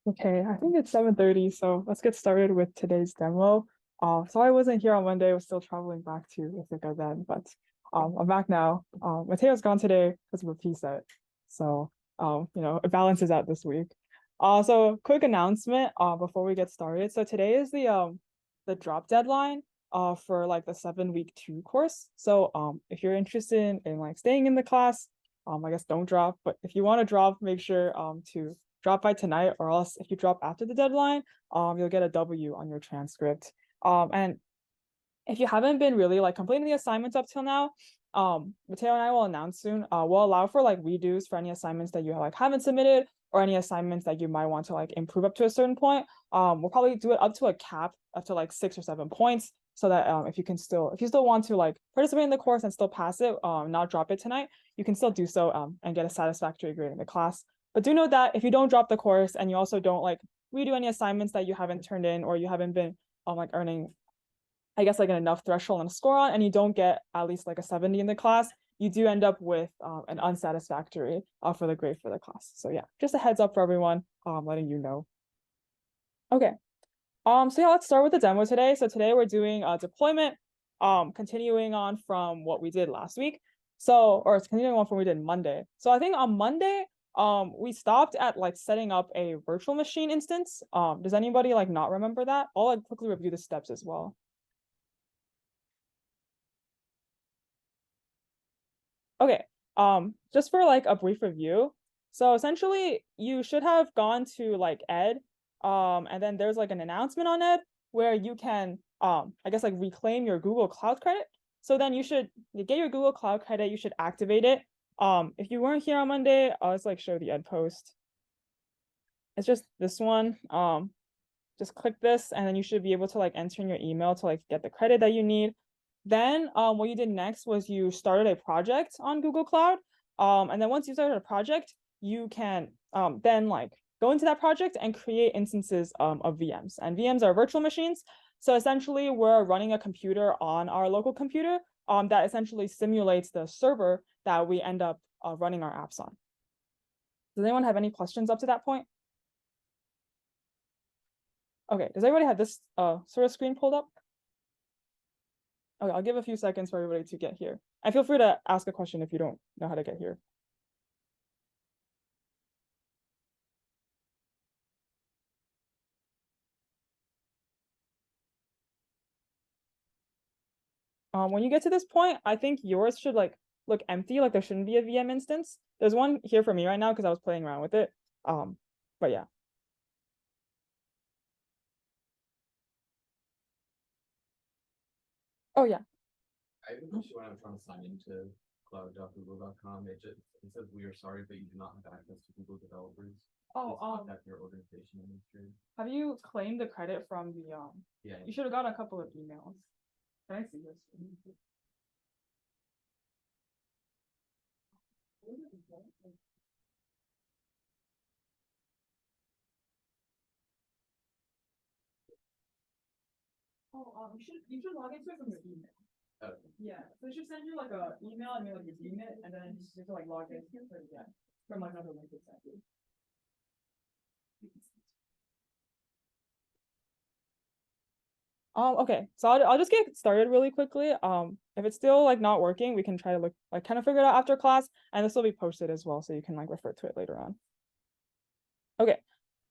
Okay, I think it's 7:30, so let's get started with today's demo. Sorry I wasn't here on Monday. I was still traveling back to Ithaca then, but I'm back now. Mateo's gone today because of a PSET. So it balances out this week. So quick announcement before we get started. So today is the drop deadline for like the 7-week 2 course. So if you're interested in like staying in the class, I guess don't drop, but if you want to drop, make sure to drop by tonight, or else if you drop after the deadline, you'll get a W on your transcript. And if you haven't been really like completing the assignments up till now, Mateo and I will announce soon. We'll allow for like redos for any assignments that you like haven't submitted, or any assignments that you might want to like improve up to a certain point. We'll probably do it up to a cap up to like 6 or 7 points, so that if you still want to like participate in the course and still pass it, not drop it tonight, you can still do so and get a satisfactory grade in the class. But do note that if you don't drop the course and you also don't like redo any assignments that you haven't turned in, or you haven't been like earning, I guess, like an enough threshold and a score on, and you don't get at least like a 70 in the class, you do end up with an unsatisfactory for the grade for the class. So yeah, just a heads up for everyone, letting you know. Okay. So yeah, let's start with the demo today. So today we're doing a deployment, continuing on from what we did last week. Or it's continuing on from what we did Monday. So I think on Monday, we stopped at like setting up a virtual machine instance. Does anybody like not remember that? I'll like quickly review the steps as well. Okay, just for like a brief review. So essentially you should have gone to like Ed, and then there's like an announcement on Ed where you can, I guess like reclaim your Google Cloud credit. So then you get your Google Cloud credit, you should activate it. If you weren't here on Monday, let's like show the Ed post. It's just this one. Just click this, and then you should be able to like enter in your email to like get the credit that you need. Then what you did next was you started a project on Google Cloud. And then once you started a project, you can then like go into that project and create instances of VMs. And VMs are virtual machines. So essentially, we're running a computer on our local computer that essentially simulates the server that we end up running our apps on. Does anyone have any questions up to that point? Okay, does everybody have this sort of screen pulled up? Okay, I'll give a few seconds for everybody to get here. And feel free to ask a question if you don't know how to get here. When you get to this point, I think yours should like look empty, like there shouldn't be a VM instance. There's one here for me right now because I was playing around with it. But yeah. Oh yeah. I have an issue when I'm trying to sign into cloud.google.com. It says we are sorry, but you do not have access to Google developers. Oh, Contact your organization administrator. have you claimed the credit from the Yeah. You should have got a couple of emails. Can I see this? Oh, you should log into it from your email. Okay. Yeah, so it should send you like a email, and you like redeem it, and then you just have to like log in from like another link it's sent you. Okay, so I'll just get started really quickly. If it's still like not working, we can try to look like kind of figure it out after class, and this will be posted as well, so you can like refer to it later on. Okay,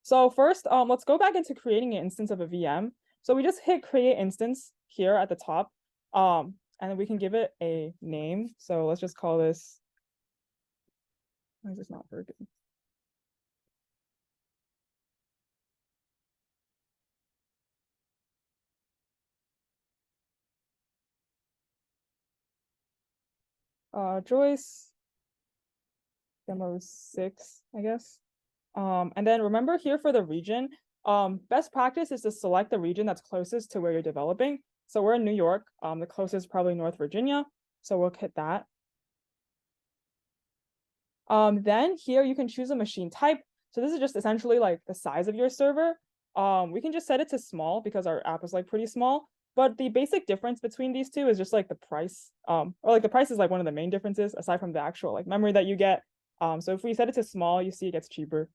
so first, let's go back into creating an instance of a VM. So we just hit create instance here at the top, and then we can give it a name. So let's just call this. Why is this not working? Joyce demo 6, I guess. And then remember here for the region, best practice is to select the region that's closest to where you're developing. So we're in New York. The closest is probably North Virginia. So we'll hit that. Then here you can choose a machine type. So this is just essentially like the size of your server. We can just set it to small because our app is like pretty small. But the basic difference between these two is just like the price. Or like the price is like one of the main differences aside from the actual like memory that you get. So if we set it to small, you see it gets cheaper.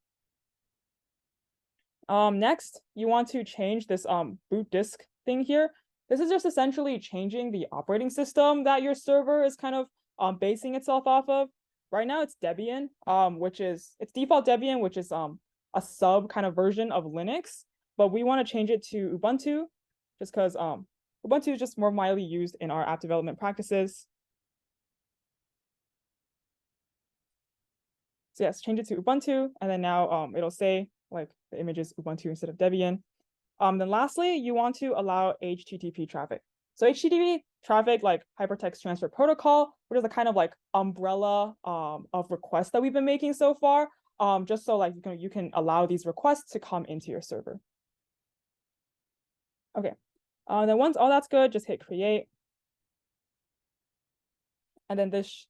Next, you want to change this boot disk thing here. This is just essentially changing the operating system that your server is kind of basing itself off of. Right now it's Debian, which is its default Debian, which is a sub kind of version of Linux, but we want to change it to Ubuntu, just because Ubuntu is just more widely used in our app development practices. So yes, change it to Ubuntu, and then now it'll say like the image is Ubuntu instead of Debian. Then lastly, you want to allow HTTP traffic. So HTTP traffic, like hypertext transfer protocol, which is a kind of like umbrella of requests that we've been making so far, just so like you can allow these requests to come into your server. Okay, then once all that's good, just hit create. And then this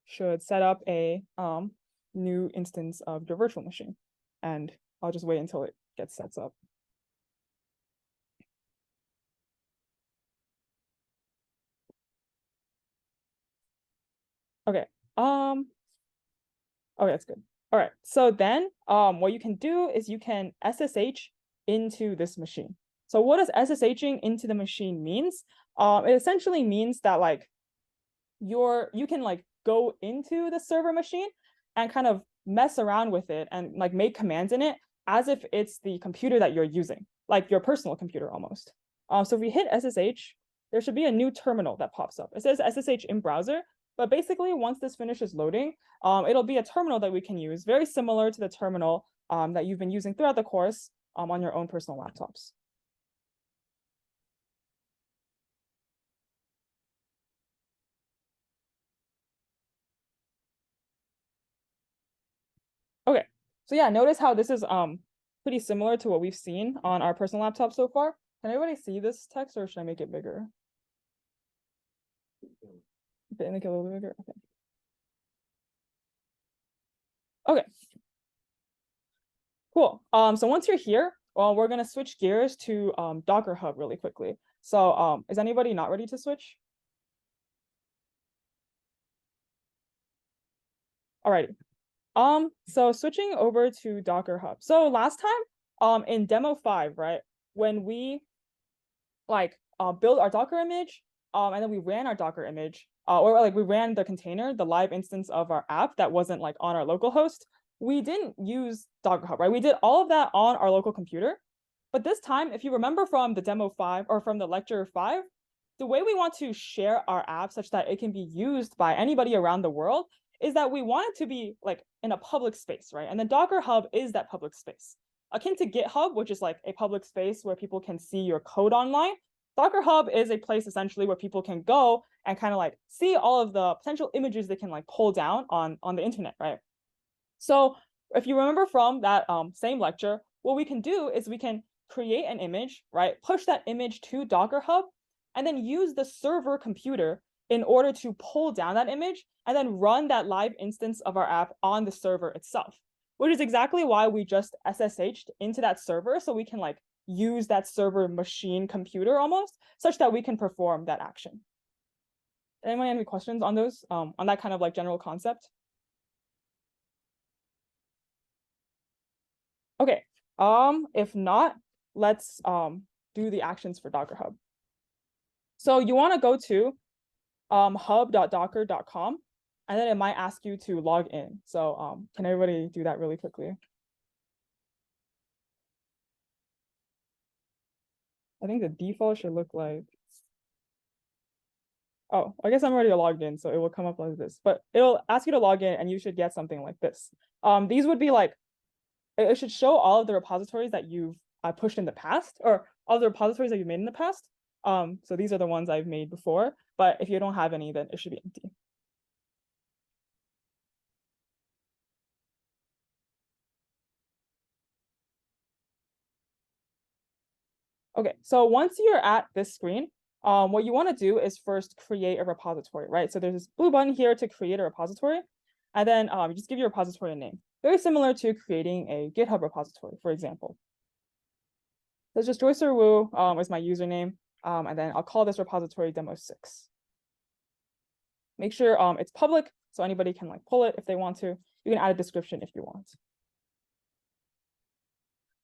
should set up a new instance of your virtual machine. And I'll just wait until it gets set up. Okay. Okay, that's good. All right. So then what you can do is you can SSH into this machine. So what does SSHing into the machine means? It essentially means that like you can like go into the server machine and kind of mess around with it and like make commands in it as if it's the computer that you're using, like your personal computer almost. So if we hit SSH, there should be a new terminal that pops up. It says SSH in browser, but basically once this finishes loading, it'll be a terminal that we can use, very similar to the terminal that you've been using throughout the course on your own personal laptops. Okay, so yeah, notice how this is pretty similar to what we've seen on our personal laptop so far. Can everybody see this text, or should I make it bigger? Okay, make it a little bit bigger. Okay. Okay. Cool. So once you're here, well, we're gonna switch gears to DockerHub really quickly. So is anybody not ready to switch? Alrighty. So switching over to DockerHub. So last time, in demo 5, right, when we like build our Docker image, and then we ran our Docker image, or like we ran the container, the live instance of our app that wasn't like on our local host, we didn't use DockerHub, right? We did all of that on our local computer. But this time, if you remember from the demo 5 or from the lecture 5, the way we want to share our app such that it can be used by anybody around the world is that we want it to be like in a public space, right? And the Docker Hub is that public space. Akin to GitHub, which is like a public space where people can see your code online, Docker Hub is a place essentially where people can go and kind of like see all of the potential images they can like pull down on the internet, right? So if you remember from that same lecture, what we can do is we can create an image, right? Push that image to Docker Hub, and then use the server computer in order to pull down that image and then run that live instance of our app on the server itself, which is exactly why we just SSH'd into that server so we can like use that server machine computer almost such that we can perform that action. Anyone have any questions on those, on that kind of like general concept? Okay, if not, let's do the actions for Docker Hub. So you want to go to hub.docker.com, and then it might ask you to log in. So can everybody do that really quickly? I think the default should look like, oh, I guess I'm already logged in, so it will come up like this, but it'll ask you to log in and you should get something like this. These would be like, it should show all of the repositories that you've pushed in the past, or all the repositories that you've made in the past. So these are the ones I've made before, but if you don't have any, then it should be empty. Okay, so once you're at this screen, what you want to do is first create a repository, right? So there's this blue button here to create a repository, and then you just give your repository a name. Very similar to creating a GitHub repository, for example. So it's just Joycer Wu is my username, and then I'll call this repository demo 6. Make sure it's public, so anybody can like pull it if they want to. You can add a description if you want.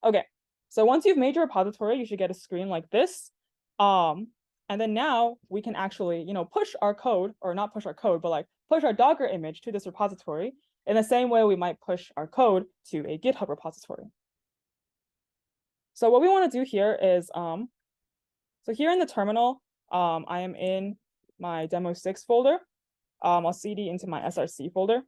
Okay, so once you've made your repository, you should get a screen like this. And then now we can actually, push our code, or not push our code, but like push our Docker image to this repository in the same way we might push our code to a GitHub repository. So what we want to do here is, so here in the terminal, I am in my demo6 folder. I'll cd into my src folder.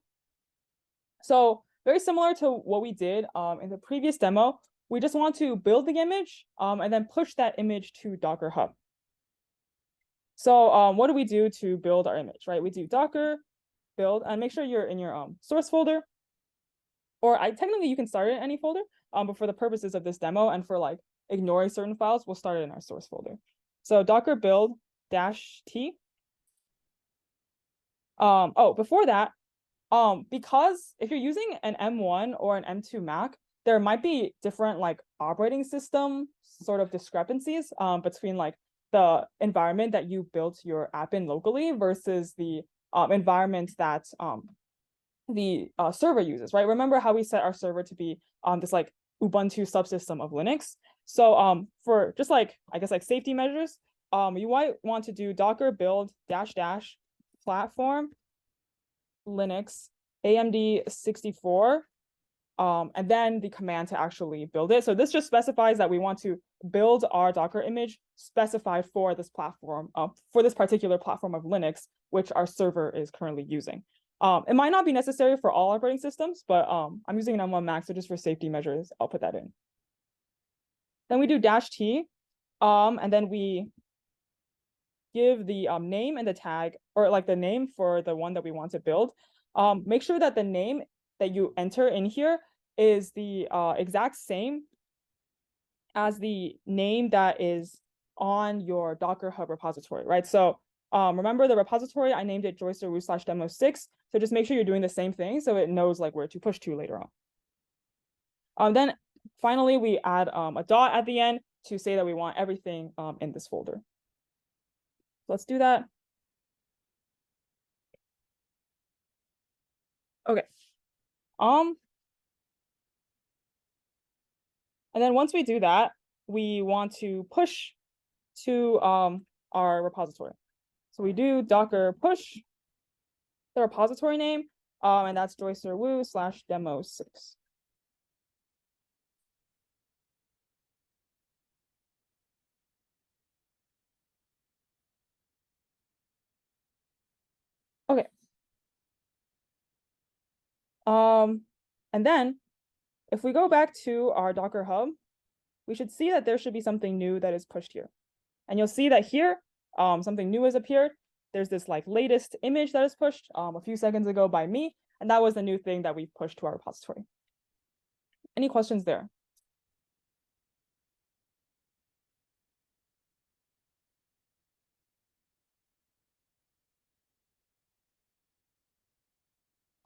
So very similar to what we did in the previous demo, we just want to build the image and then push that image to Docker Hub. So what do we do to build our image, right? We do docker build, and make sure you're in your source folder, or technically you can start it in any folder, but for the purposes of this demo and for like ignoring certain files, we'll start it in our source folder. So docker build -t. Before that, because if you're using an M1 or an M2 Mac, there might be different like operating system sort of discrepancies between like the environment that you built your app in locally versus the environment that the server uses, right? Remember how we set our server to be this like Ubuntu subsystem of Linux. So for just like, I guess like safety measures, you might want to do docker build -- platform Linux AMD 64 and then the command to actually build it. So this just specifies that we want to build our Docker image specified for this platform, for this particular platform of Linux, which our server is currently using. It might not be necessary for all operating systems, but I'm using an M1 Mac, so just for safety measures, I'll put that in. Then we do -t, and then we give the name and the tag, or like the name for the one that we want to build. Make sure that the name that you enter in here is the exact same as the name that is on your Docker Hub repository, right? So remember the repository, I named it joycerwu/demo6. So just make sure you're doing the same thing so it knows like where to push to later on. Then finally, we add a dot at the end to say that we want everything in this folder. Let's do that. Okay. And then once we do that, we want to push to our repository. So we do docker push the repository name, and that's joycerwu/demo6. Okay. And then if we go back to our Docker Hub, we should see that there should be something new that is pushed here. And you'll see that here, something new has appeared. There's this like latest image that is pushed a few seconds ago by me, and that was the new thing that we pushed to our repository. Any questions there?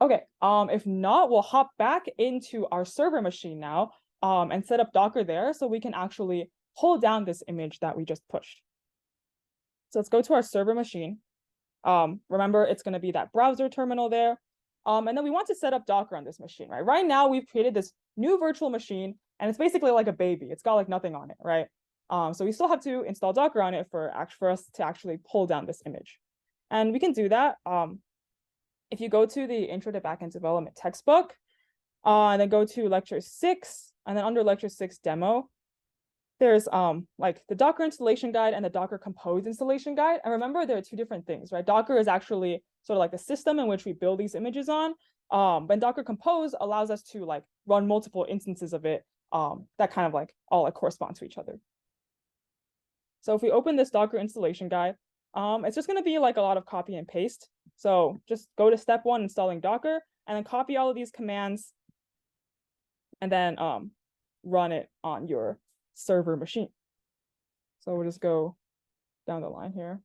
Okay, if not, we'll hop back into our server machine now and set up Docker there so we can actually pull down this image that we just pushed. So let's go to our server machine. Remember, it's going to be that browser terminal there. And then we want to set up Docker on this machine, right? Right now, we've created this new virtual machine, and it's basically like a baby. It's got like nothing on it, right? So we still have to install Docker on it for us to actually pull down this image. And we can do that. If you go to the Intro to Backend Development textbook, and then go to lecture 6, and then under lecture 6 demo, there's like the Docker installation guide and the Docker Compose installation guide. And remember, there are two different things, right? Docker is actually sort of like the system in which we build these images on. But Docker Compose allows us to like run multiple instances of it that kind of like all like correspond to each other. So if we open this Docker installation guide, it's just going to be like a lot of copy and paste. So just go to step 1, installing Docker, and then copy all of these commands, and then run it on your server machine. So we'll just go down the line here.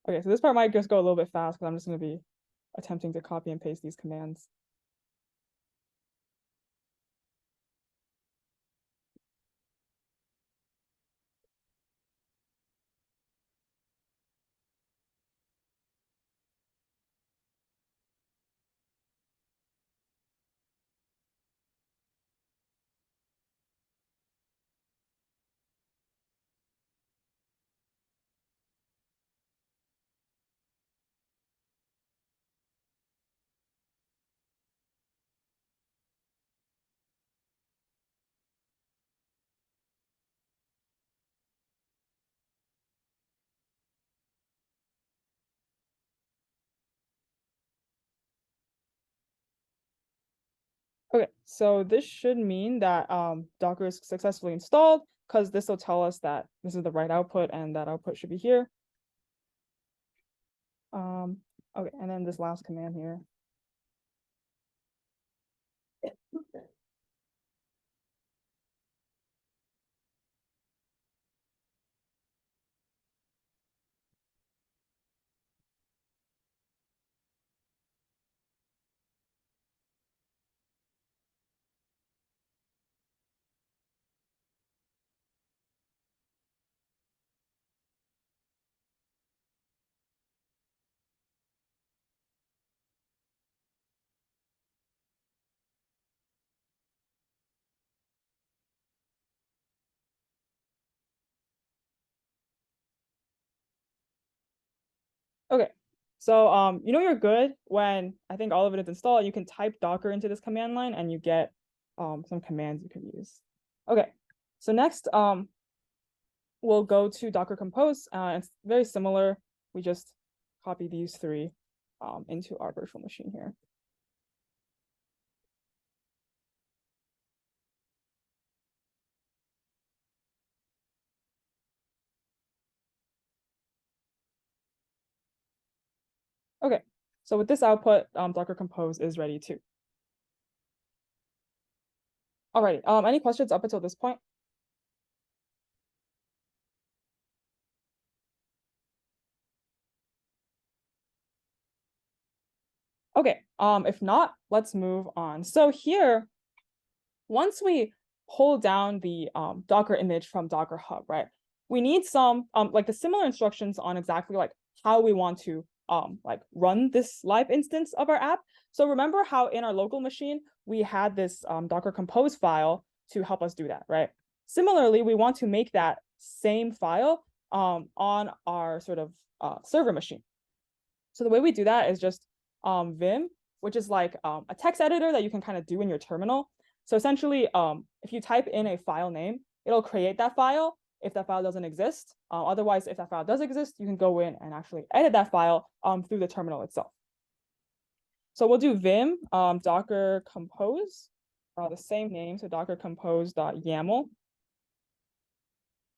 Okay, so this part might just go a little bit fast because I'm just going to be attempting to copy and paste these commands. Okay, so this should mean that Docker is successfully installed, because this will tell us that this is the right output and that output should be here. Okay, and then this last command here. Okay, so you know you're good when I think all of it is installed. You can type Docker into this command line and you get some commands you can use. Okay, so next we'll go to Docker Compose. It's very similar. We just copy these three into our virtual machine here. Okay, so with this output, Docker Compose is ready too. All right, any questions up until this point? Okay, if not, let's move on. So here, once we pull down the Docker image from DockerHub, right? We need some like the similar instructions on exactly like how we want to like run this live instance of our app. So remember how in our local machine we had this Docker Compose file to help us do that, right? Similarly, we want to make that same file on our sort of server machine. So the way we do that is just Vim, which is like a text editor that you can kind of do in your terminal. So essentially, if you type in a file name, it'll create that file if that file doesn't exist. Otherwise, if that file does exist, you can go in and actually edit that file through the terminal itself. So we'll do Vim docker compose, the same name, so docker-compose.yml.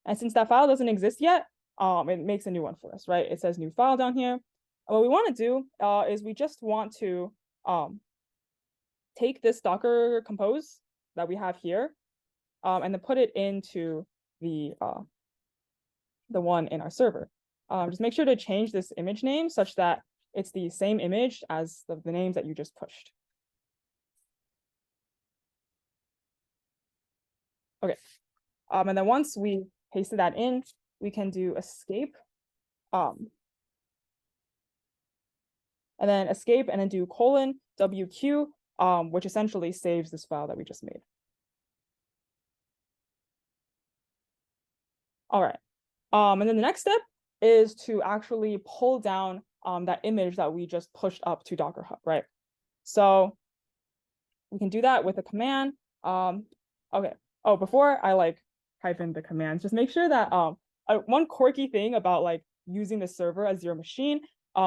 And since that file doesn't exist yet, it makes a new one for us, right? It says new file down here. What we want to do is we just want to take this Docker Compose that we have here and then put it into the one in our server. Just make sure to change this image name such that it's the same image as the names that you just pushed. Okay, and then once we pasted that in, we can do escape. And then escape and then do :wq, which essentially saves this file that we just made. All right. And then the next step is to actually pull down that image that we just pushed up to DockerHub, right? So we can do that with a command. Okay. Oh, before I like type in the commands, just make sure that one quirky thing about like using the server as your machine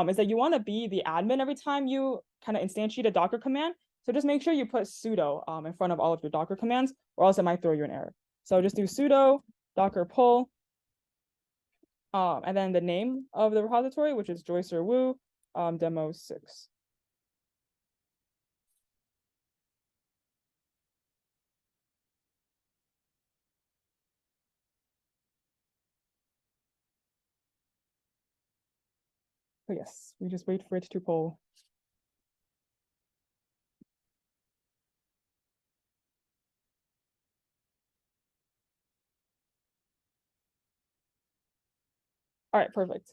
is that you want to be the admin every time you kind of instantiate a Docker command. So just make sure you put sudo in front of all of your Docker commands, or else it might throw you an error. So just do sudo docker pull, and then the name of the repository, which is Joycer Wu demo 6. Oh yes, we just wait for it to pull. All right, perfect.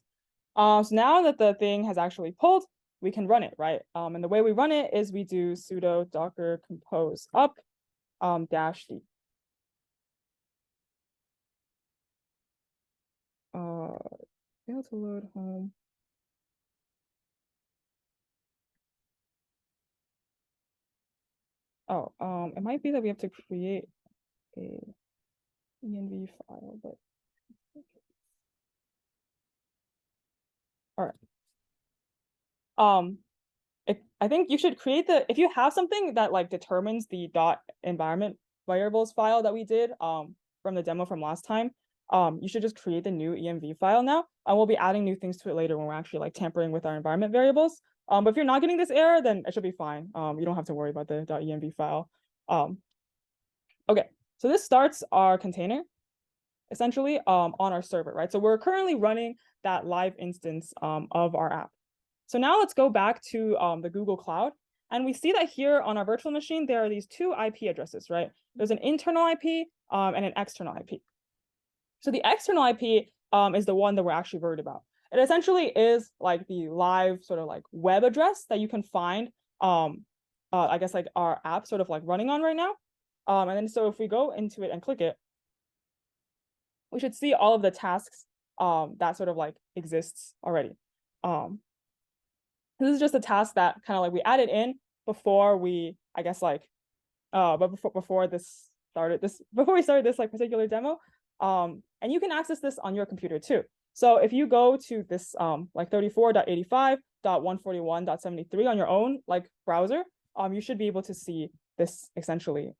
So now that the thing has actually pulled, we can run it, right? And the way we run it is we do sudo docker compose up -d. Fail to load home. Oh, it might be that we have to create a env file, but all right. I think you should create if you have something that like determines the .environment variables file that we did from the demo from last time, you should just create the new env file now, and we'll be adding new things to it later when we're actually like tampering with our environment variables. But if you're not getting this error, then it should be fine. You don't have to worry about the .env file. Okay, so this starts our container essentially on our server, right? So we're currently running that live instance of our app. So now let's go back to the Google Cloud. And we see that here on our virtual machine, there are these two IP addresses, right? There's an internal IP and an external IP. So the external IP is the one that we're actually worried about. It essentially is like the live sort of like web address that you can find, I guess like our app sort of like running on right now. And then so if we go into it and click it, we should see all of the tasks that sort of like exists already. This is just a task that kind of like we added in before we, I guess like, but before we started this like particular demo. And you can access this on your computer too. So if you go to this like 34.85.141.73 on your own like browser, you should be able to see this essentially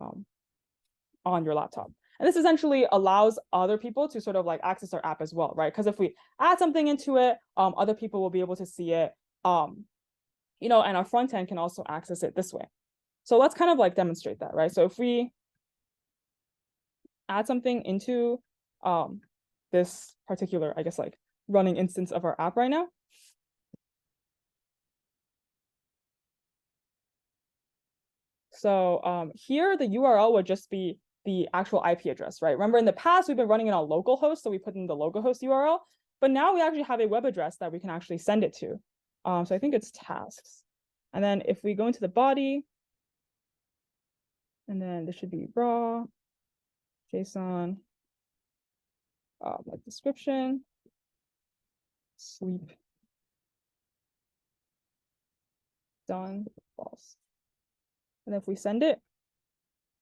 on your laptop. And this essentially allows other people to sort of like access our app as well, right? Because if we add something into it, other people will be able to see it, you know, and our front end can also access it this way. So let's kind of like demonstrate that, right? So if we add something into this particular, I guess like running instance of our app right now. So here the URL would just be the actual IP address, right? Remember in the past, we've been running it on localhost, so we put in the localhost URL, but now we actually have a web address that we can actually send it to. So I think it's tasks. And then if we go into the body, and then this should be raw, JSON, like description, sleep, done, false. And if we send it,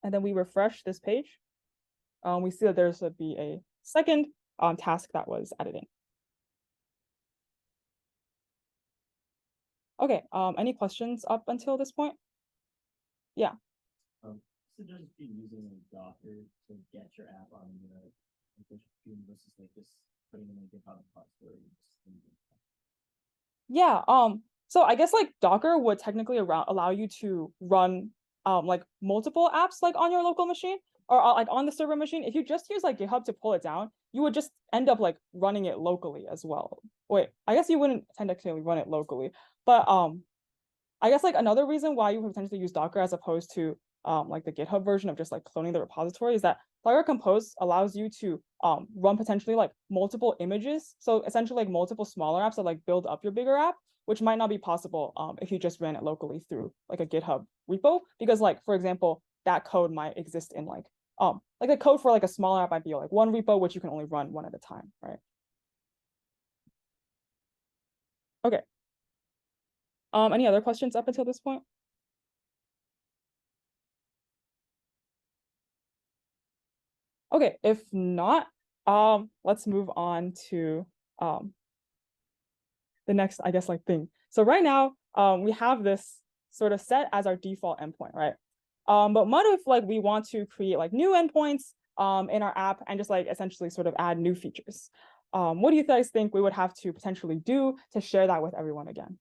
and then we refresh this page, we see that there's would be a second task that was added in. Okay, any questions up until this point? Yeah. Suggest you using Docker to get your app on the versus like just putting in a GitHub repository. Yeah. So I guess like Docker would technically allow you to run like multiple apps like on your local machine or like on the server machine. If you just use like GitHub to pull it down, you would just end up like running it locally as well. Wait, I guess you wouldn't technically run it locally, but I guess like another reason why you would potentially use Docker as opposed to like the GitHub version of just like cloning the repository is that docker-compose allows you to run potentially like multiple images. So essentially like multiple smaller apps that like build up your bigger app, which might not be possible if you just ran it locally through like a GitHub repo. Because like, for example, that code might exist in like the code for like a smaller app might be like one repo, which you can only run one at a time, right? Okay. Any other questions up until this point? Okay, if not, let's move on to the next, I guess, like thing. So right now, we have this sort of set as our default endpoint, right? But what if like we want to create like new endpoints in our app and just like essentially sort of add new features? What do you guys think we would have to potentially do to share that with everyone again?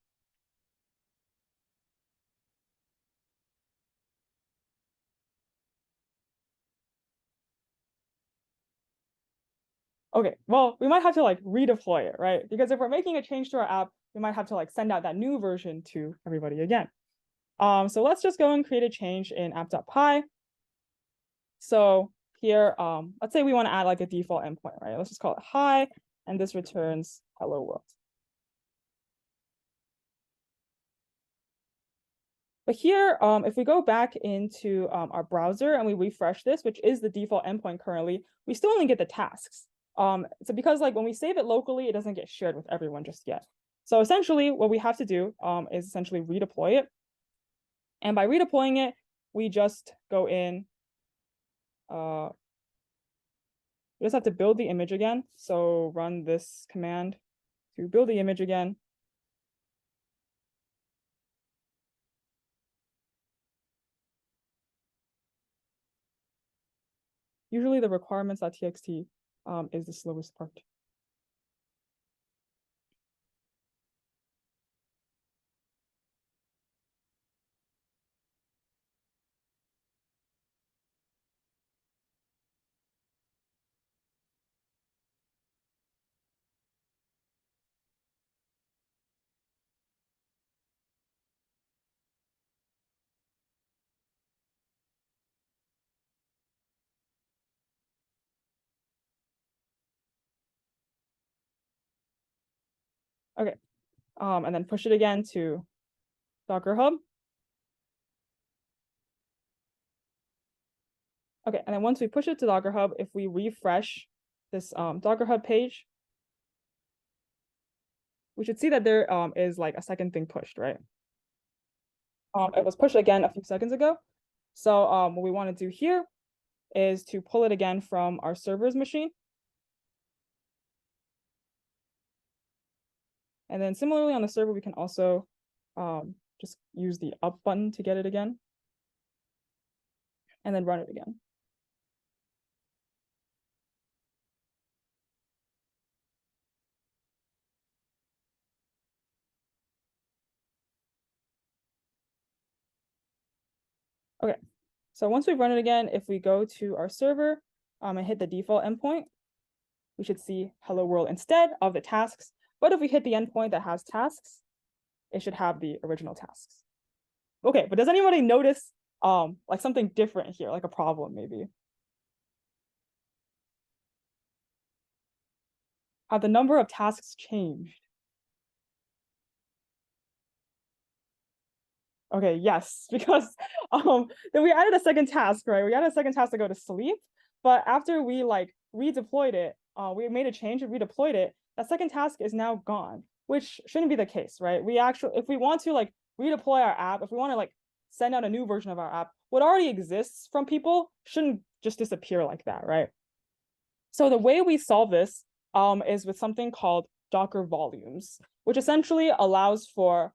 Okay, well, we might have to like redeploy it, right? Because if we're making a change to our app, we might have to like send out that new version to everybody again. So let's just go and create a change in app.py. So here, let's say we want to add like a default endpoint, right? Let's just call it hi, and this returns hello world. But here, if we go back into our browser and we refresh this, which is the default endpoint currently, we still only get the tasks. So because like when we save it locally, it doesn't get shared with everyone just yet. So essentially what we have to do is essentially redeploy it. And by redeploying it, we just go in, we just have to build the image again. So run this command to build the image again. usually the requirements.txt is the slowest part. Okay, and then push it again to DockerHub. Okay, and then once we push it to DockerHub, if we refresh this DockerHub page, we should see that there is like a second thing pushed, right? It was pushed again a few seconds ago. So what we want to do here is to pull it again from our server's machine. And then similarly on the server, we can also just use the up button to get it again. And then run it again. Okay, so once we've run it again, if we go to our server and hit the default endpoint, we should see hello world instead of the tasks. But if we hit the endpoint that has tasks, it should have the original tasks. Okay, but does anybody notice like something different here, like a problem maybe? Have the number of tasks changed? Okay, yes, because then we added a second task, right? We added a second task to go to sleep, but after we like redeployed it, we made a change and redeployed it, that second task is now gone, which shouldn't be the case, right? We actually, if we want to like redeploy our app, if we want to like send out a new version of our app, what already exists from people shouldn't just disappear like that, right? So the way we solve this is with something called Docker volumes, which essentially allows for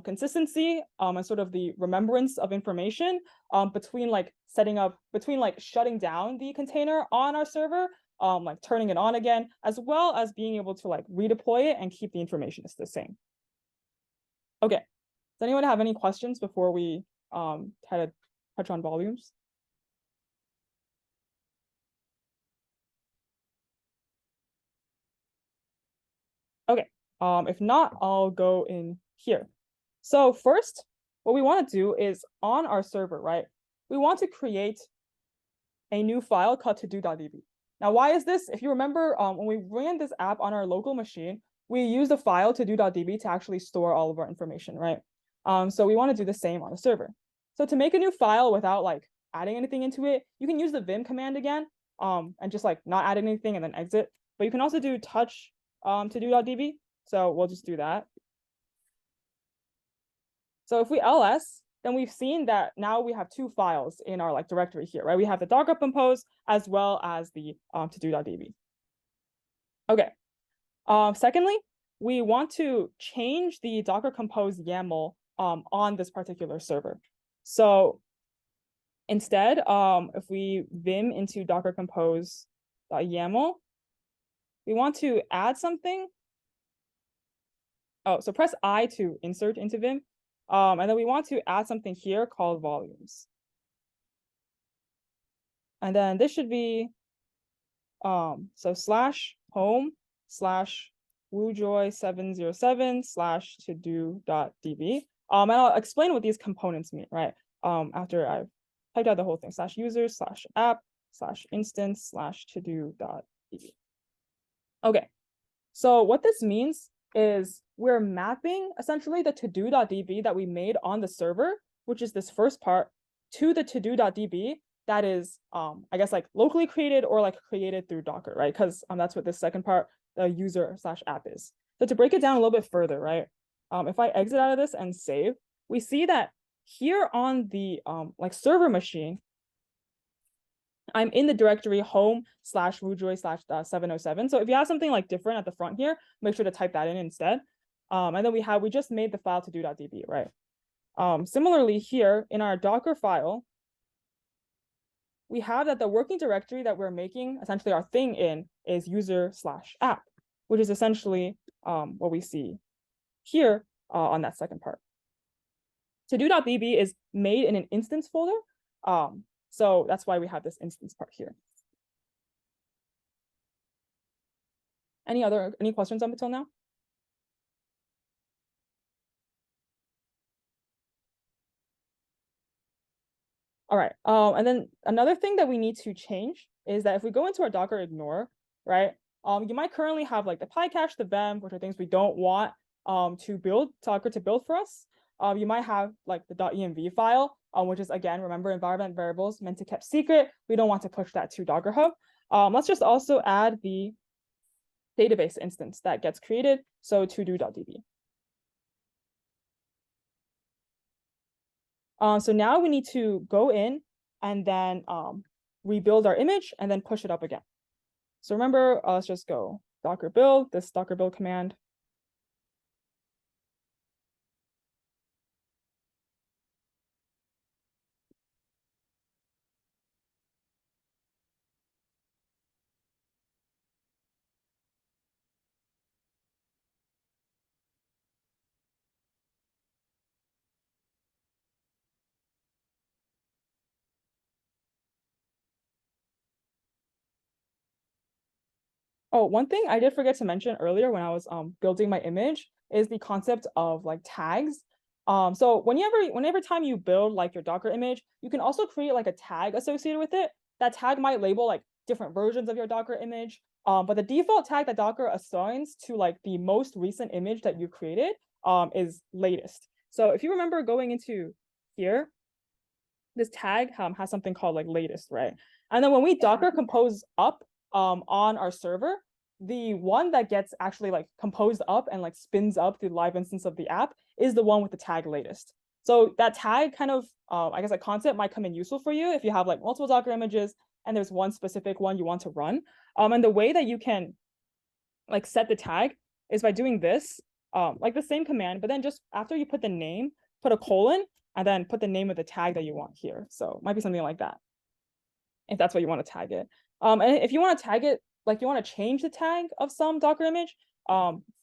consistency and sort of the remembrance of information between like shutting down the container on our server, like turning it on again, as well as being able to like redeploy it and keep the information the same. Okay, does anyone have any questions before we try to touch on volumes? Okay, if not, I'll go in here. So first, what we want to do is on our server, right? We want to create a new file called todo.db. Now, why is this? If you remember, when we ran this app on our local machine, we used a file todo.db to actually store all of our information, right? So we want to do the same on the server. So to make a new file without like adding anything into it, you can use the vim command again, and just like not add anything and then exit. But you can also do touch todo.db. So we'll just do that. So if we ls, then we've seen that now we have two files in our like directory here, right? We have the Docker compose as well as the todo.db. Okay. Secondly, we want to change the Docker compose YAML on this particular server. So instead, if we vim into docker-compose.yml, we want to add something. Oh, so press I to insert into vim. And then we want to add something here called volumes. And then this should be so /home/woojoy707/todo.db. And I'll explain what these components mean, right? After I've typed out the whole thing, /users/app/instance/todo.db. Okay, so what this means is we're mapping essentially the todo.db that we made on the server, which is this first part, to the todo.db that is, I guess, like locally created or like created through Docker, right? Because that's what this second part, the user/app is. So to break it down a little bit further, right? If I exit out of this and save, we see that here on the like server machine, I'm in the directory home/woojoy/707. So if you have something like different at the front here, make sure to type that in instead. And then we just made the file todo.db, right? Similarly here in our Docker file, we have that the working directory that we're making essentially our thing in is user/app, which is essentially what we see here on that second part. To-do.db is made in an instance folder. So that's why we have this instance part here. Any questions up until now? All right. And then another thing that we need to change is that if we go into our Docker ignore, right? You might currently have like the PyCache, the BEM, which are things we don't want to build Docker to build for us. You might have like the .env file, which is, again, remember, environment variables meant to keep secret. We don't want to push that to DockerHub. Let's just also add the database instance that gets created. So to-do.db. So now we need to go in and then rebuild our image and then push it up again. So remember, let's just go docker build, this docker build command. Oh, one thing I did forget to mention earlier when I was building my image is the concept of like tags. So whenever time you build like your Docker image, you can also create like a tag associated with it. That tag might label like different versions of your Docker image. But the default tag that Docker assigns to like the most recent image that you created is latest. So if you remember going into here, this tag has something called like latest, right? And then when we Docker compose up on our server, the one that gets actually like composed up and like spins up the live instance of the app is the one with the tag latest. So that tag kind of, I guess, a concept might come in useful for you if you have like multiple Docker images and there's one specific one you want to run. And the way that you can like set the tag is by doing this, like the same command, but then just after you put the name, put a colon, and then put the name of the tag that you want here. So it might be something like that, if that's what you want to tag it. And if you want to tag it, like you want to change the tag of some Docker image,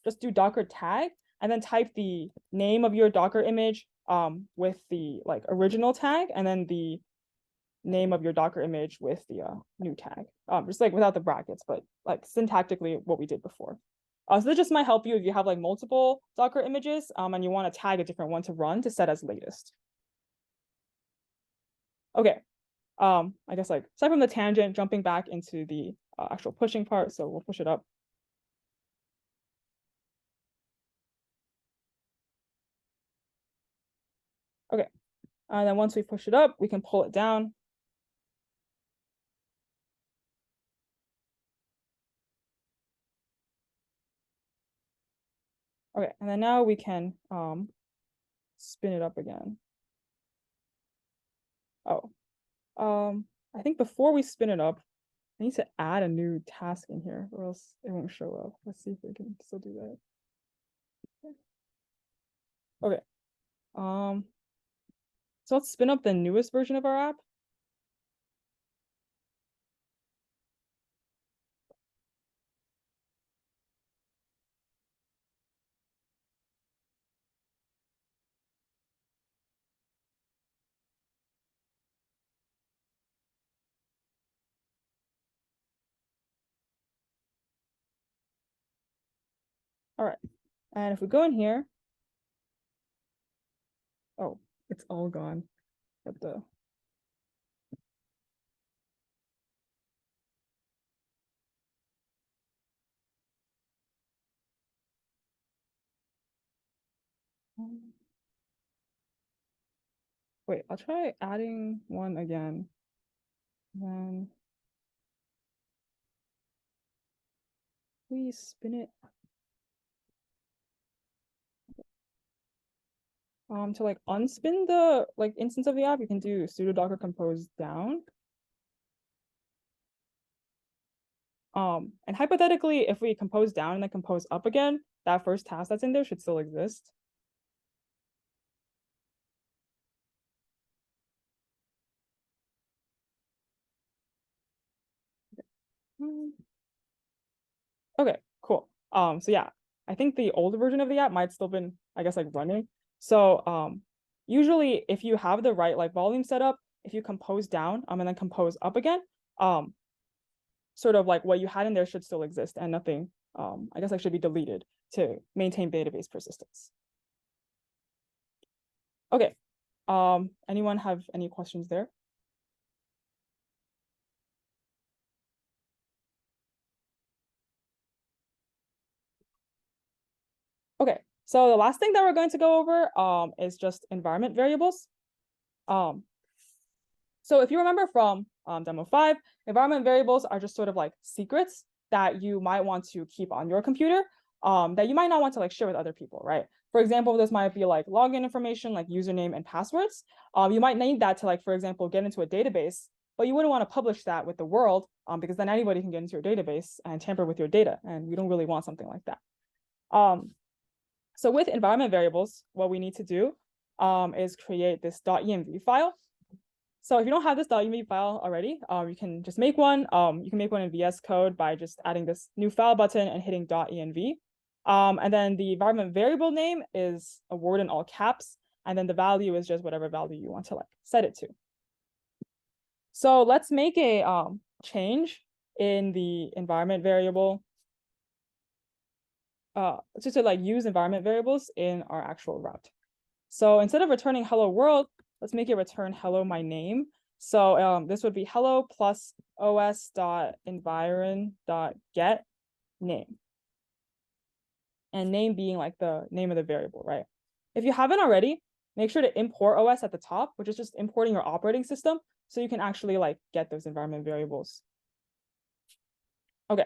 just do docker tag and then type the name of your Docker image with the like original tag and then the name of your Docker image with the new tag, just like without the brackets, but like syntactically what we did before. So this just might help you if you have like multiple Docker images and you want to tag a different one to run to set as latest. Okay, I guess like aside from the tangent, jumping back into the actual pushing part. So we'll push it up. Okay, and then once we push it up, we can pull it down. Okay, and then now we can spin it up again. Oh, I think before we spin it up, I need to add a new task in here or else it won't show up. Let's see if we can still do that. Okay. So let's spin up the newest version of our app. All right. And if we go in here, oh, it's all gone. But the wait, I'll try adding one again. Then please spin it. To like unspin the like instance of the app, you can do sudo docker compose down. And hypothetically, if we compose down and then compose up again, that first task that's in there should still exist. Okay, cool. So yeah, I think the older version of the app might still been, I guess, like running. So usually if you have the right like volume set up, if you compose down and then compose up again, sort of like what you had in there should still exist and nothing, I guess, like should be deleted to maintain database persistence. Okay. Anyone have any questions there? Okay, so the last thing that we're going to go over is just environment variables. So if you remember from demo 5, environment variables are just sort of like secrets that you might want to keep on your computer that you might not want to like share with other people, right? For example, this might be like login information like username and passwords. You might need that to like, for example, get into a database, but you wouldn't want to publish that with the world because then anybody can get into your database and tamper with your data, and we don't really want something like that. So with environment variables, what we need to do is create this .env file. So if you don't have this .env file already, you can just make one. You can make one in VS Code by just adding this new file button and hitting .env. And then the environment variable name is a word in all caps. And then the value is just whatever value you want to like set it to. So let's make a change in the environment variable just to like use environment variables in our actual route. So instead of returning hello world, let's make it return hello my name. So this would be hello plus os.environ.get name. And name being like the name of the variable, right? If you haven't already, make sure to import OS at the top, which is just importing your operating system, so you can actually like get those environment variables. Okay.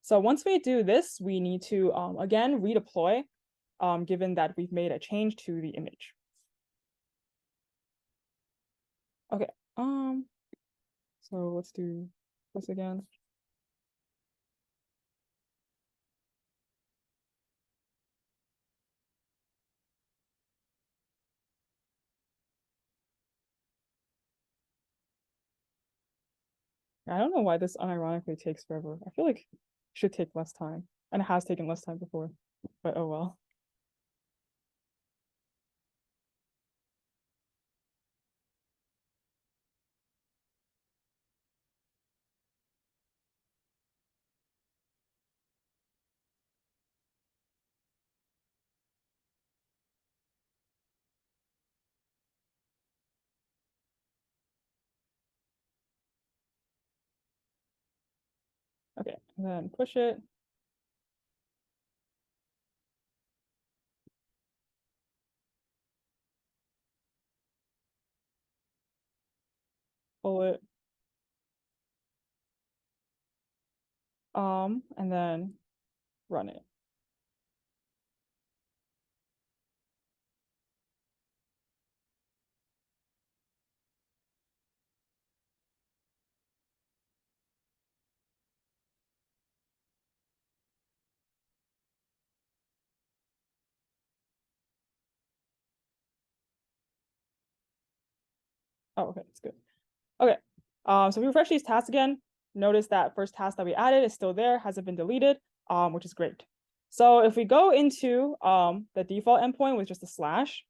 So once we do this, we need to, again, redeploy, given that we've made a change to the image. Okay, so let's do this again. I don't know why this unironically takes forever. I feel like it should take less time, and it has taken less time before, but oh well. Okay, and then push it. Pull it. And then run it. Oh, okay, that's good. Okay, so we refresh these tasks again. Notice that first task that we added is still there, hasn't been deleted, which is great. So if we go into the default endpoint with just a slash,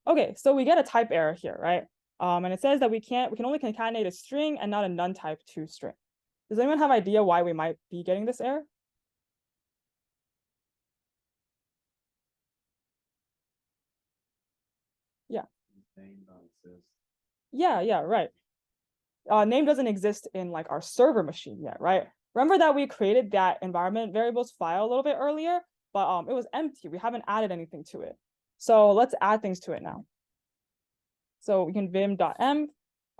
okay, so we get a type error here, right? And it says that we can only concatenate a string and not a none type to string. Does anyone have idea why we might be getting this error? Yeah. Yeah, right. Name doesn't exist in like our server machine yet, right? Remember that we created that environment variables file a little bit earlier, but it was empty. We haven't added anything to it. So let's add things to it now. So we can vim.env,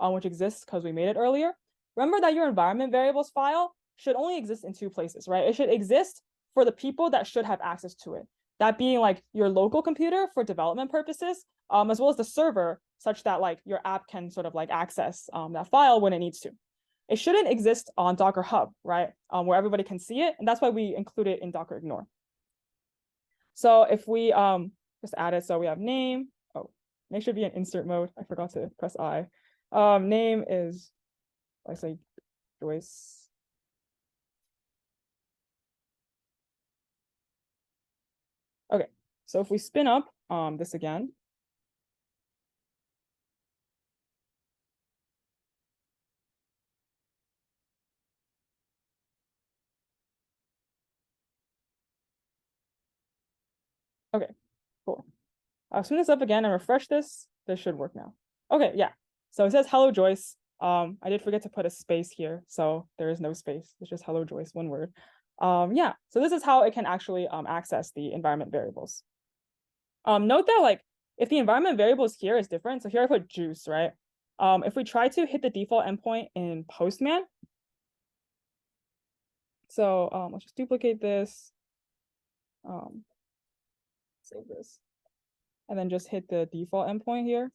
which exists because we made it earlier. Remember that your environment variables file should only exist in 2 places, right? It should exist for the people that should have access to it. That being like your local computer for development purposes, as well as the server, such that like your app can sort of like access that file when it needs to. It shouldn't exist on Docker Hub, right? Where everybody can see it, and that's why we include it in Docker Ignore. So if we just add it, so we have name. Oh, name should be in insert mode. I forgot to press I. Name is, I say Joyce. So if we spin up this again, okay, cool. I'll spin this up again and refresh this. This should work now. Okay, yeah. So it says hello Joyce. I did forget to put a space here, so there is no space. It's just hello Joyce, one word. Yeah, so this is how it can actually access the environment variables. Note that like if the environment variables here is different, so here I put juice, right? If we try to hit the default endpoint in Postman, so let's just duplicate this, save this, and then just hit the default endpoint here.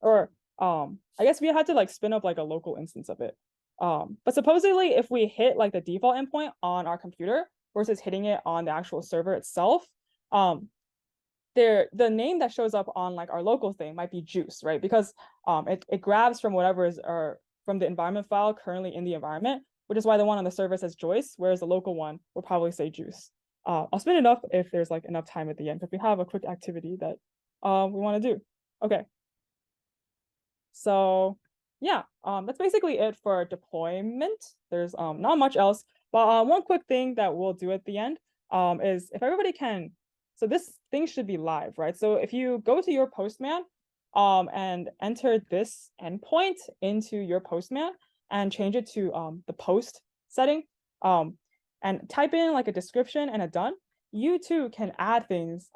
Or I guess we had to like spin up like a local instance of it. But supposedly if we hit like the default endpoint on our computer versus hitting it on the actual server itself, the name that shows up on like our local thing might be juice, right? Because it grabs from whatever is or from the environment file currently in the environment, which is why the one on the server says Joyce, whereas the local one will probably say juice. I'll spin it up if there's like enough time at the end, because we have a quick activity that we want to do. Okay. So yeah, that's basically it for deployment. There's not much else, but one quick thing that we'll do at the end is if everybody can, so this thing should be live, right? So if you go to your Postman and enter this endpoint into your Postman and change it to the post setting and type in like a description and a done, you too can add things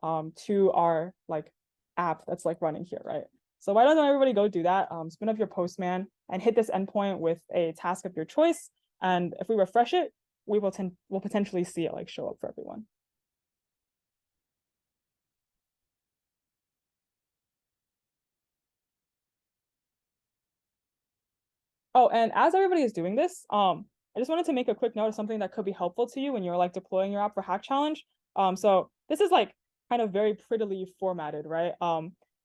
to our like app that's like running here, right? So why doesn't everybody go do that? Spin up your Postman and hit this endpoint with a task of your choice. And if we refresh it, we'll potentially see it like show up for everyone. Oh, and as everybody is doing this, I just wanted to make a quick note of something that could be helpful to you when you're like deploying your app for Hack Challenge. So this is like kind of very prettily formatted, right?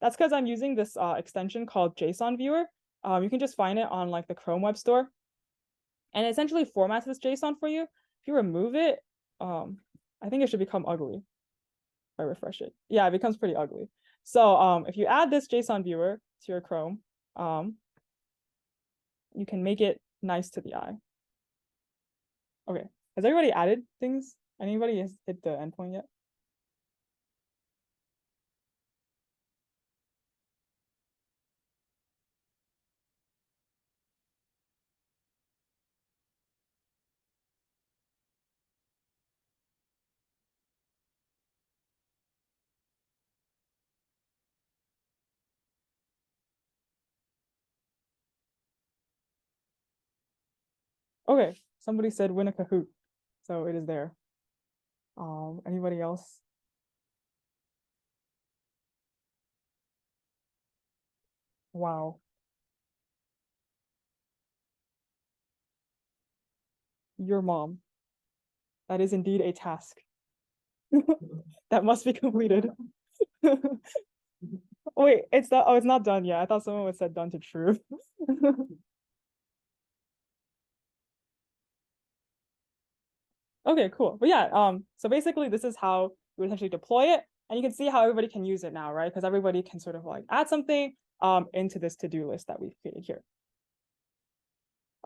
That's because I'm using this extension called JSON Viewer. You can just find it on like the Chrome Web Store. And it essentially formats this JSON for you. If you remove it, I think it should become ugly. If I refresh it. Yeah, it becomes pretty ugly. So if you add this JSON viewer to your Chrome, you can make it nice to the eye. Okay, has everybody added things? Anybody has hit the endpoint yet? Okay, somebody said win a Kahoot, so it is there. Anybody else? Wow. Your mom. That is indeed a task. That must be completed. Wait, it's not, oh, it's not done yet. I thought someone would said done to true. Okay, cool. But yeah, so basically this is how you essentially deploy it, and you can see how everybody can use it now, right? Because everybody can sort of like add something into this to-do list that we've created here.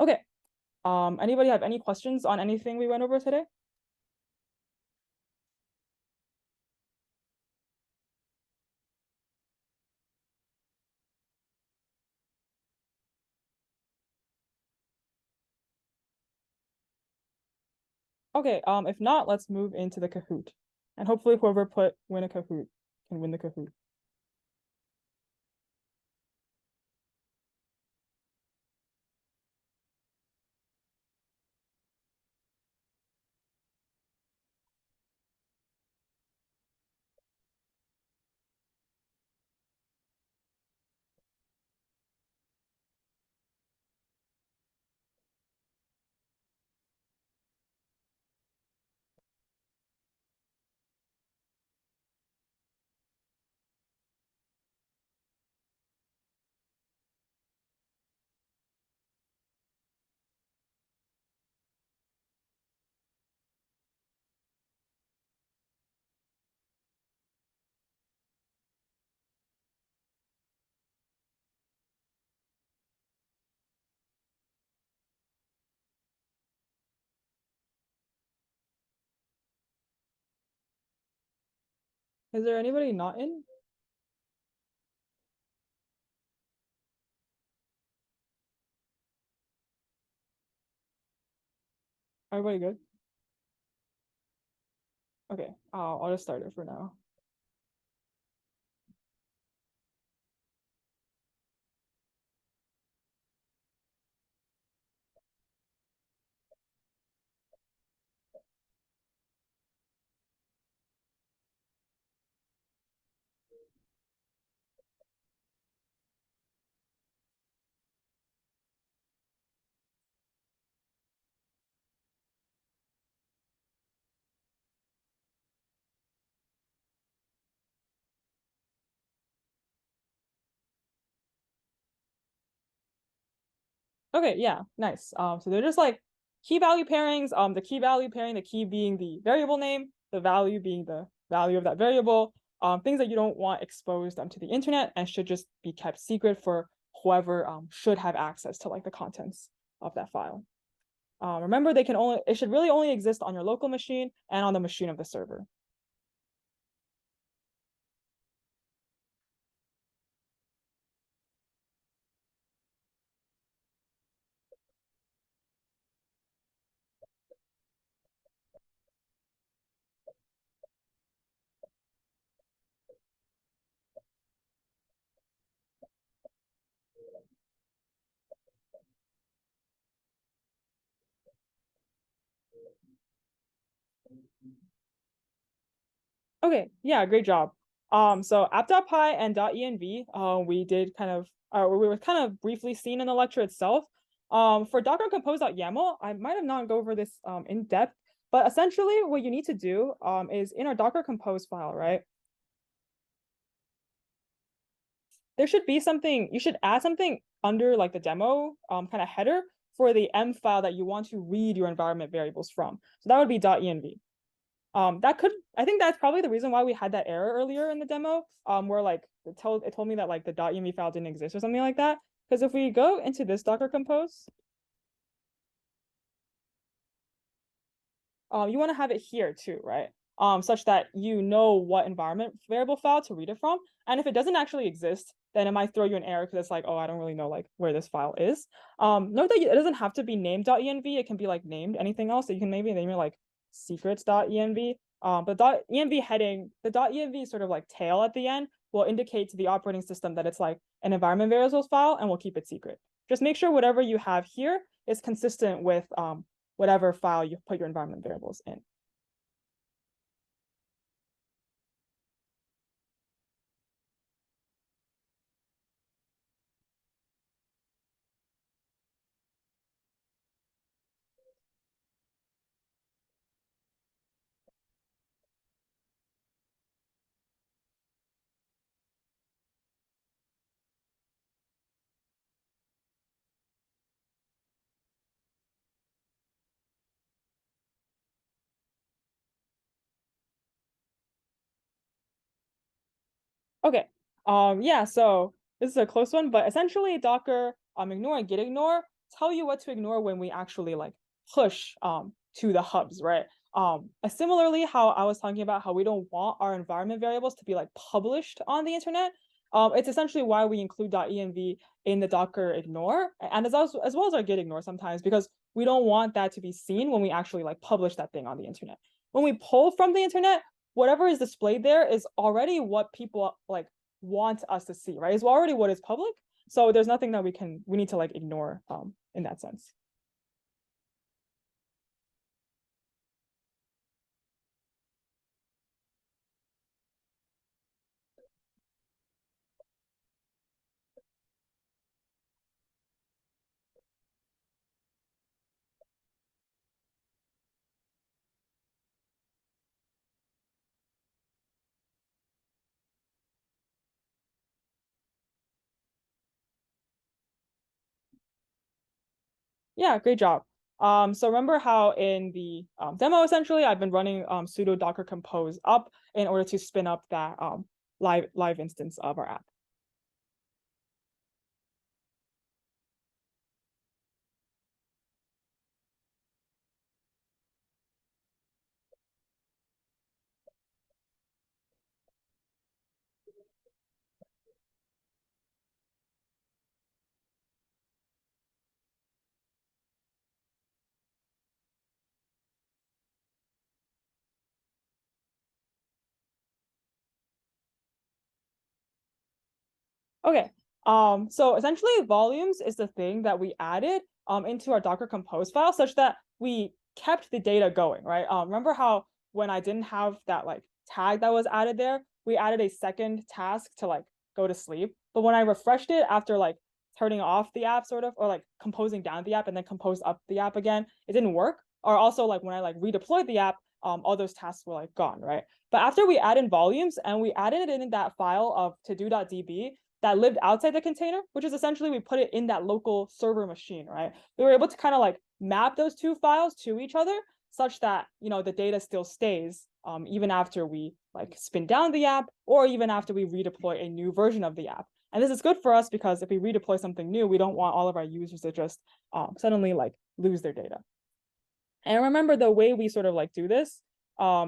Okay. Anybody have any questions on anything we went over today? Okay, if not, let's move into the Kahoot. And hopefully whoever put win a Kahoot can win the Kahoot. Is there anybody not in? Everybody good? Okay, I'll just start it for now. Okay, yeah, nice. So they're just like key value pairings. The key value pairing, the key being the variable name, the value being the value of that variable. Things that you don't want exposed to the internet and should just be kept secret for whoever should have access to like the contents of that file. Remember, it should really only exist on your local machine and on the machine of the server. Okay, yeah, great job. So app.py and .env, we were kind of briefly seen in the lecture itself. For docker-compose.yml, I might have not go over this in depth, but essentially what you need to do is in our docker compose file, right? There should be something, you should add something under like the demo kind of header for the M file that you want to read your environment variables from. So that would be .env. I think that's probably the reason why we had that error earlier in the demo, where like it told me that like the .env file didn't exist or something like that. Because if we go into this Docker Compose, you want to have it here too, right? Such that you know what environment variable file to read it from. And if it doesn't actually exist, then it might throw you an error because it's like, oh, I don't really know like where this file is. Note that it doesn't have to be named .env. It can be like named anything else. So you can maybe name it like secrets.env. But .env heading, the .env sort of like tail at the end will indicate to the operating system that it's like an environment variables file and will keep it secret. Just make sure whatever you have here is consistent with whatever file you put your environment variables in. Okay. Yeah, so this is a close one, but essentially Docker ignore and git ignore tell you what to ignore when we actually like push to the hubs, right? Similarly, how I was talking about how we don't want our environment variables to be like published on the internet. It's essentially why we include .env in the Docker ignore and as well as our git ignore sometimes because we don't want that to be seen when we actually like publish that thing on the internet. When we pull from the internet, whatever is displayed there is already what people like want us to see, right? It's already what is public. So there's nothing that we need to like ignore in that sense. Yeah, great job. So remember how in the demo, essentially, I've been running sudo docker compose up in order to spin up that live instance of our app. Okay. So essentially volumes is the thing that we added into our Docker Compose file such that we kept the data going, right? Remember how when I didn't have that like tag that was added there, we added a second task to like go to sleep. But when I refreshed it after like turning off the app sort of, or like composing down the app and then compose up the app again, it didn't work. Or also like when I like redeployed the app, all those tasks were like gone, right? But after we added volumes and we added it in that file of to-do.db, that lived outside the container, which is essentially we put it in that local server machine, right? We were able to kind of like map those two files to each other such that, you know, the data still stays even after we like spin down the app or even after we redeploy a new version of the app. And this is good for us because if we redeploy something new, we don't want all of our users to just suddenly like lose their data. And remember the way we sort of like do this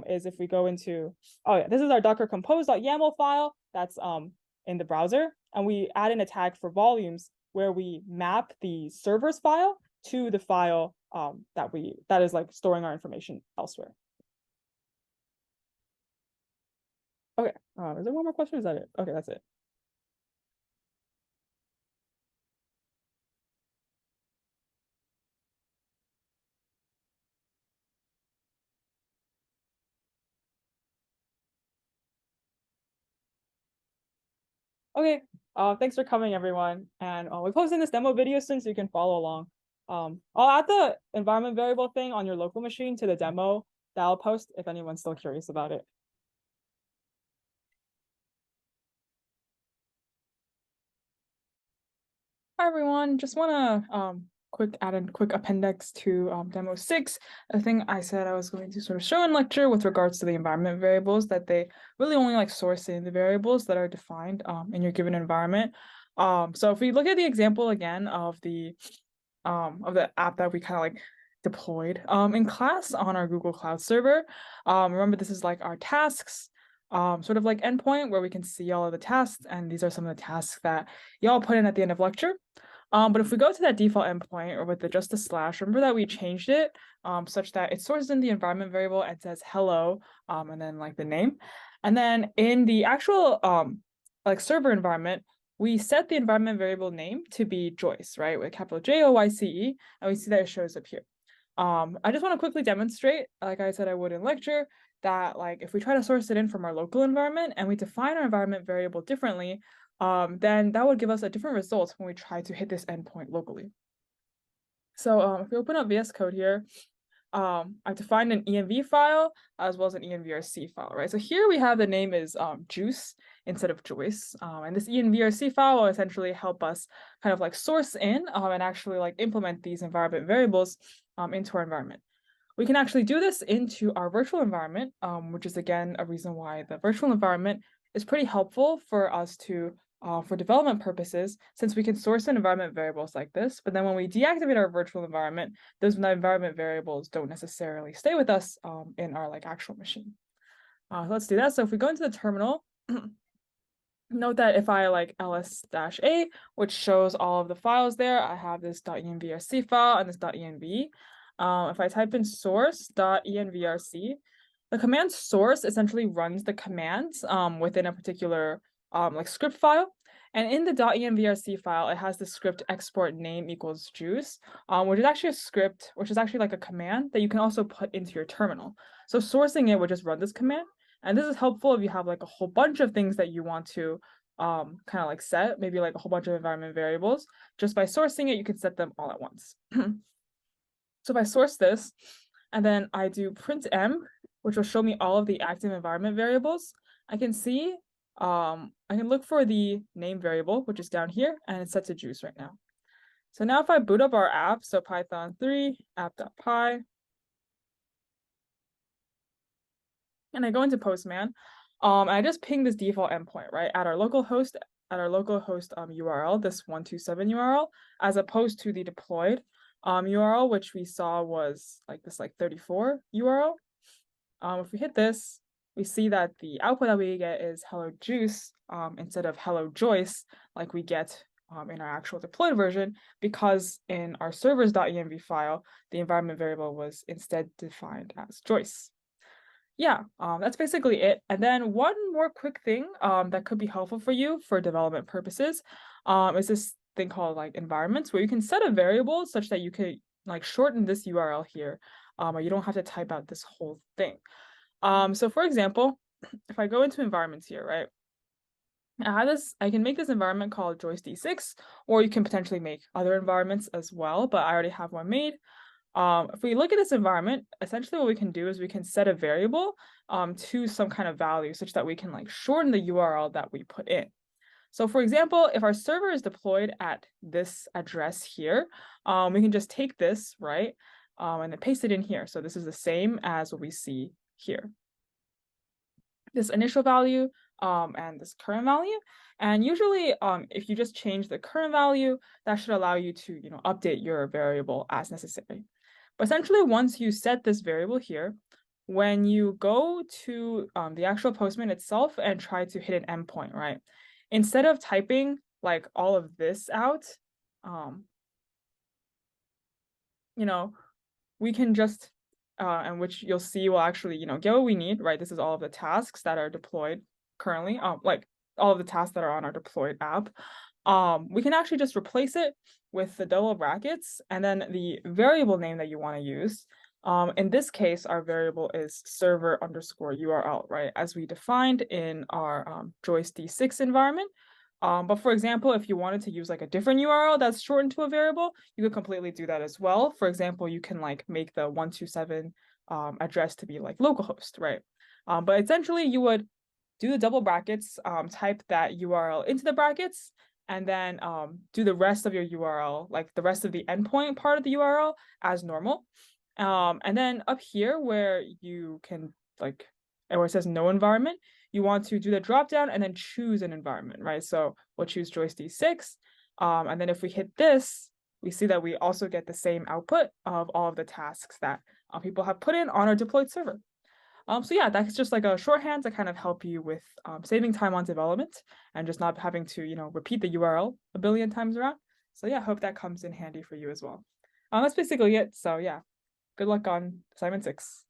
is if we go into, oh yeah, this is our docker-compose.yml file that's in the browser, and we add in a tag for volumes where we map the server's file to the file that is like storing our information elsewhere. Okay, is there one more question? Is that it? Okay, that's it. Okay, thanks for coming, everyone. And we're posting this demo video soon so you can follow along. I'll add the environment variable thing on your local machine to the demo that I'll post if anyone's still curious about it. Hi, everyone. Just want to add a quick appendix to demo 6. A thing I said I was going to sort of show in lecture with regards to the environment variables, that they really only like source in the variables that are defined in your given environment. So if we look at the example again of the app that we kind of like deployed in class on our Google Cloud server, remember this is like our tasks sort of like endpoint where we can see all of the tasks, and these are some of the tasks that y'all put in at the end of lecture. But if we go to that default endpoint or with just a slash, remember that we changed it such that it sources in the environment variable and says hello and then like the name. And then in the actual like server environment, we set the environment variable name to be Joyce, right? With capital Joyce, and we see that it shows up here. I just want to quickly demonstrate, like I said I would in lecture, that like if we try to source it in from our local environment and we define our environment variable differently, then that would give us a different result when we try to hit this endpoint locally. So if we open up VS Code here, I've defined an env file as well as an envrc file, right? So here we have the name is juice instead of Joyce, and this envrc file will essentially help us kind of like source in and actually like implement these environment variables into our environment. We can actually do this into our virtual environment, which is again a reason why the virtual environment is pretty helpful for us to for development purposes, since we can source in environment variables like this, but then when we deactivate our virtual environment, those environment variables don't necessarily stay with us in our like actual machine. Let's do that. So if we go into the terminal, note that if I like ls-a, which shows all of the files there, I have this .envrc file and this .env. If I type in source.envrc, the command source essentially runs the commands within a particular like script file. And in the .envrc file, it has the script export name equals juice, which is actually a script, which is actually like a command that you can also put into your terminal. So sourcing it would just run this command. And this is helpful if you have like a whole bunch of things that you want to kind of like set, maybe like a whole bunch of environment variables. Just by sourcing it, you can set them all at once. So if I source this, and then I do print m, which will show me all of the active environment variables, I can see, I can look for the name variable, which is down here, and it's set to juice right now. So now if I boot up our app, so Python 3 app.py, and I go into Postman, and I just ping this default endpoint, right, at our local host URL, this 127 URL, as opposed to the deployed URL, which we saw was like this like 34 URL. If we hit this, we see that the output that we get is hello juice instead of hello Joyce, like we get in our actual deployed version, because in our servers.env file, the environment variable was instead defined as Joyce. yeah, that's basically it. And then one more quick thing that could be helpful for you for development purposes is this thing called like environments, where you can set a variable such that you could like shorten this URL here, or you don't have to type out this whole thing. So for example, if I go into environments here, right? I can make this environment called joyce-d6, or you can potentially make other environments as well, but I already have one made. If we look at this environment, essentially what we can do is we can set a variable to some kind of value such that we can like shorten the URL that we put in. So for example, if our server is deployed at this address here, we can just take this, right, and then paste it in here. So this is the same as what we see here. This initial value and this current value. And usually, if you just change the current value, that should allow you to, update your variable as necessary. But essentially, once you set this variable here, when you go to the actual Postman itself and try to hit an endpoint, right? Instead of typing like all of this out, we can just, and which you'll see will actually, get what we need, right? This is all of the tasks that are deployed currently, like all of the tasks that are on our deployed app. We can actually just replace it with the double brackets and then the variable name that you want to use. In this case, our variable is server_URL, right? As we defined in our joyce-d6 environment. But for example, if you wanted to use like a different URL that's shortened to a variable, you could completely do that as well. For example, you can like make the 127 address to be like localhost, right? But essentially you would do the double brackets, type that URL into the brackets, and then do the rest of your URL, like the rest of the endpoint part of the URL as normal. And then up here where you can like, where it says no environment, you want to do the drop down and then choose an environment, right? So we'll choose joyce-d6. And then if we hit this, we see that we also get the same output of all of the tasks that people have put in on our deployed server. So yeah, that's just like a shorthand to kind of help you with saving time on development and just not having to, repeat the URL a billion times around. So yeah, hope that comes in handy for you as well. That's basically it. So yeah, good luck on assignment 6.